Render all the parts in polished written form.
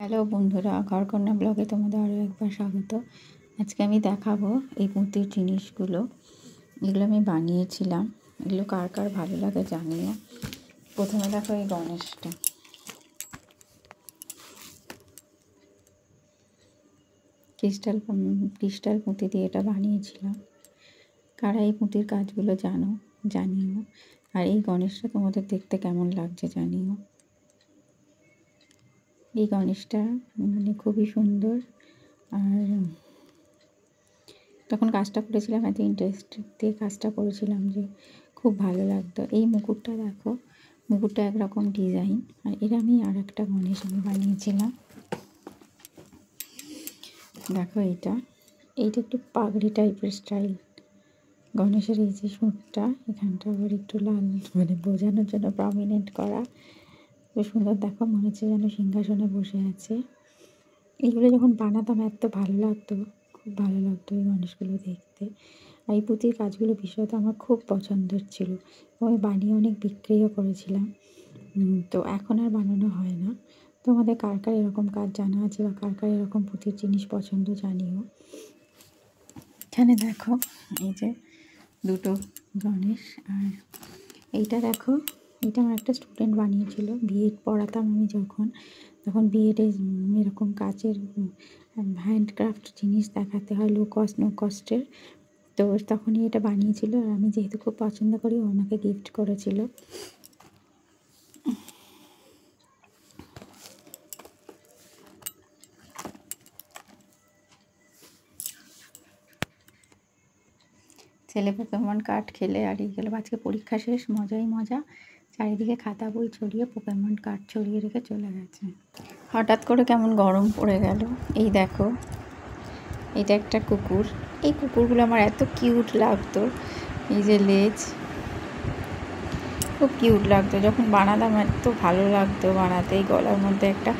Hello বন্ধুরা, ঘরকন্যা ব্লগে তোমাদের আরও একবার স্বাগত। আজকে আমি দেখাবো এই পুঁতির জিনিসগুলো। এগুলো আমি বানিয়েছিলাম। এগুলো কার কার ভালো লাগে জানিও। প্রথমে দেখো এই গণেশটা, ক্রিস্টাল পুঁতি দিয়ে এটা বানিয়েছিলাম। কারা এই পুঁতির কাজগুলো জানিও। আর এই গণেশটা তোমাদের দেখতে কেমন লাগছে জানিও। এই গণেশটা খুবই সুন্দর। আর তখন কাজটা করেছিলাম, এত ইন্টারেস্ট দিয়ে কাজটা করেছিলাম যে খুব ভালো লাগতো। এই মুকুটটা দেখো, মুকুটটা একরকম ডিজাইন। আর এর আমি আর একটা গণেশ আমি বানিয়েছিলাম। দেখো এইটা একটু পাগড়ি টাইপের স্টাইল গণেশের। এই যে সুটটা, এখানটা আবার একটু লাল বোঝানোর জন্য প্রমিনেন্ট করা, খুব সুন্দর। দেখো মনে হচ্ছে যেন সিংহাসনে বসে আছে। এইগুলো যখন বানাতাম এত ভালো লাগতো, খুব ভালো লাগতো এই গণেশগুলো দেখতে। আর এই পুঁতির কাজগুলো বিশেষত আমার খুব পছন্দের ছিল। আমি বানিয়ে অনেক বিক্রিও করেছিলাম। তো এখন আর বানানো হয় না। তোমাদের কার কার এরকম কাজ জানা আছে বা কার কার এরকম পুঁতির জিনিস পছন্দ জানিও। এখানে দেখো এই যে দুটো গণেশ। আর এইটা দেখো, এটা আমার একটা স্টুডেন্ট বানিয়েছিল। বিএড পড়াতাম আমি তখন বিএডে এরকম কাচের হ্যান্ডক্রাফট জিনিস দেখাতে হয়, লো কস্টের। তো তখনই এটা বানিয়েছিল। আর আমি যেহেতু খুব পছন্দ করি, ও আমাকে গিফট করেছিল। ছেলে পোকেমন কার্ড খেলে হারিয়ে গেল। আজকে পরীক্ষা শেষ, মজাই মজা। চারিদিকে খাতা বই ছড়িয়ে পোকেমন কার্ড ছড়িয়ে রেখে চলে গেছে। হঠাৎ করে কেমন গরম পড়ে গেল। এই দেখো, এটা একটা কুকুর। এই কুকুরগুলো আমার এত কিউট লাগতো। এই যে লেজ, খুব কিউট লাগতো যখন বানাতাম, এত ভালো লাগতো বানাতে। এই গলার মধ্যে একটা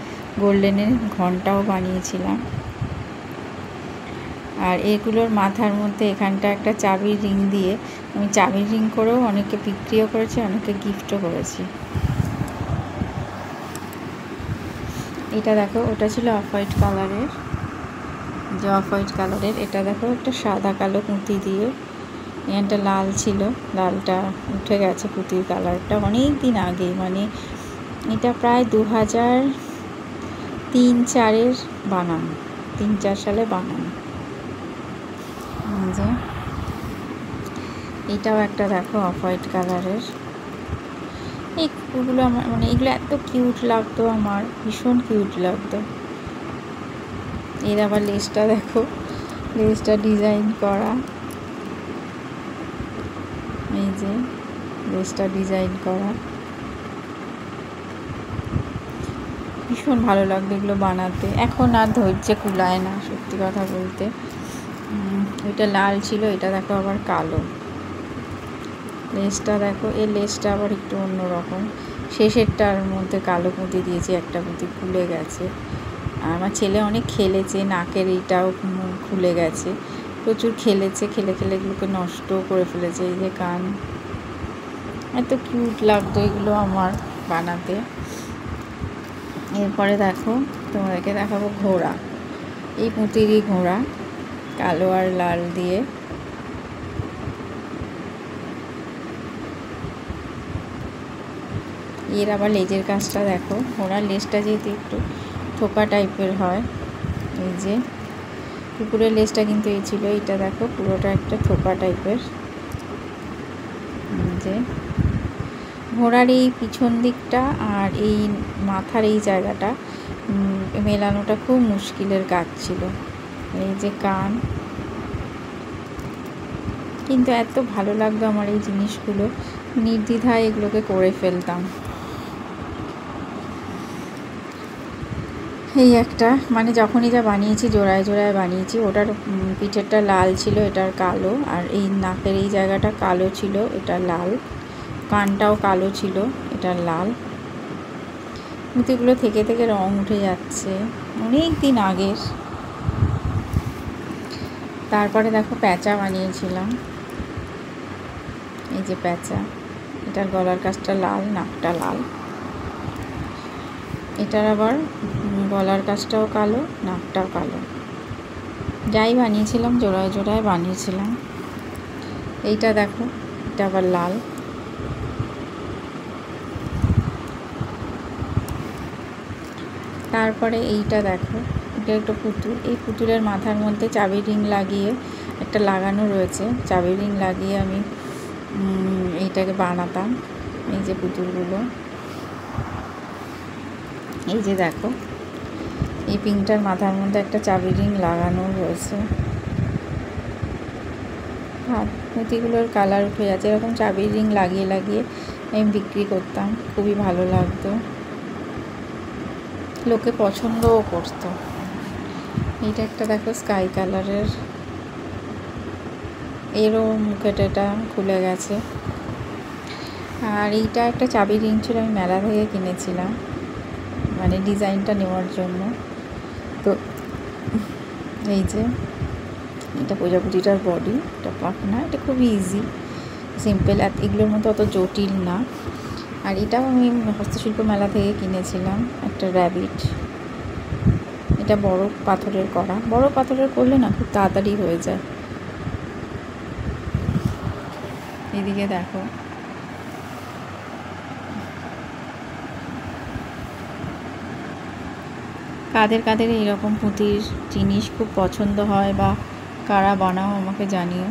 গোল্ডেনের ঘন্টাও বানিয়েছিলাম। আর এগুলোর মাথার মধ্যে এখানটা একটা চাবির রিং দিয়ে আমি চাবির রিং করেও অনেকে বিক্রিও করেছি, অনেকে গিফটও করেছি। এটা দেখো, ওটা ছিল অফ হোয়াইট কালারের। এটা দেখো একটা সাদা কালো পুঁতি দিয়ে। এখানটা লাল ছিল, লালটা উঠে গেছে পুঁতির কালারটা অনেক দিন আগে। এটা প্রায় 2003-04 বানানো, 3-4 সালে বানানো। যে এটাও একটা দেখো অফ হোয়াইট কালারের। এই কুকুরগুলো আমার এগুলো এত কিউট লাগতো, আমার ভীষণ কিউট লাগতো। এর আবার লেজটা দেখো, লেজটা ডিজাইন করা। এই যে লেজটা ডিজাইন করা, ভীষণ ভালো লাগতো এগুলো বানাতে। এখন আর ধৈর্য কুলায় না, সত্যি কথা বলতে। ওইটা লাল ছিল, এটা দেখো আবার কালো। লেজটা দেখো, এর লেজটা আবার একটু অন্যরকম। শেষেরটার মধ্যে কালো পুঁতি দিয়েছি, একটা পুঁতি খুলে গেছে। আমার ছেলে অনেক খেলেছে, নাকের এইটাও খুলে গেছে। প্রচুর খেলেছে, খেলে এগুলোকে নষ্টও করে ফেলেছে। এই যে কান, এত কিউট লাগতো এগুলো আমার বানাতে। এরপরে দেখো, তোমাদেরকে দেখাবো ঘোড়া। এই পুঁতিরই ঘোড়া, কালো আর লাল দিয়ে। এর আবার লেজের কাজটা দেখো, ঘোড়ার লেজটা যেহেতু একটু থোকা টাইপের হয়। এই যে কুকুরের লেজটা কিন্তু এই ছিল, এইটা দেখো পুরোটা একটা থোকা টাইপের। যে ঘোড়ার এই পিছন দিকটা আর এই মাথার এই জায়গাটা মেলানোটা খুব মুশকিলের কাজ ছিল। এই যে কান, কিন্তু এত ভালো লাগতো আমার এই জিনিসগুলো, নির্দ্বিধায় এগুলোকে করে ফেলতাম। এই একটা যখনই যা বানিয়েছি জোড়ায় বানিয়েছি। ওটার পিঠেরটা লাল ছিল, এটার কালো। আর এই নাকের এই জায়গাটা কালো ছিল, এটা লাল। কানটাও কালো ছিল, এটা লাল। মুতিগুলো থেকে রং উঠে যাচ্ছে, অনেক দিন আগের। তারপরে দেখো প্যাঁচা বানিয়েছিলাম। এই যে প্যাঁচা, এটার গলার কাছটা লাল, নাকটা লাল। এটার আবার গলার কাজটাও কালো, নাকটাও কালো। যাই বানিয়েছিলাম জোড়ায় জোড়ায় বানিয়েছিলাম। এইটা দেখো, এটা আবার লাল। তারপরে এইটা দেখো, এটা একটা পুতুল। এই পুতুলের মাথার মধ্যে চাবি রিং লাগিয়ে একটা লাগানো রয়েছে। চাবি রিং লাগিয়ে আমি এইটাকে বানাতাম। এই যে পুতুলগুলো, এই যে দেখো, এই পিঙ্কটার মাথার মধ্যে একটা চাবি রিং লাগানো রয়েছে। হাত পুঁতিগুলোর কালার উঠে যাচ্ছে। এরকম চাবি রিং লাগিয়ে লাগিয়ে আমি বিক্রি করতাম, খুবই ভালো লাগতো, লোকে পছন্দও করতো। এইটা একটা দেখো স্কাই কালারের, এরও মুখেটা খুলে গেছে। আর এইটা একটা চাবি রিং ছিল, আমি মেলা থেকে কিনেছিলাম, মানে ডিজাইনটা নেওয়ার জন্য। তো এই যে এটা প্রজাপতিটার বডি, এটা পাখনা, এটা খুবই ইজি, সিম্পল, এগুলোর মতো অত জটিল না। আর এটাও আমি হস্তশিল্প মেলা থেকে কিনেছিলাম, একটা র্যাবিট। এটা বড় পাথরের করা, বড় পাথরের করলে না খুব তাড়াতাড়ি হয়ে যায়। এদিকে দেখো, কাদের কাদের এইরকম পুঁতির জিনিস খুব পছন্দ হয় বা কারা বানাও আমাকে জানিও।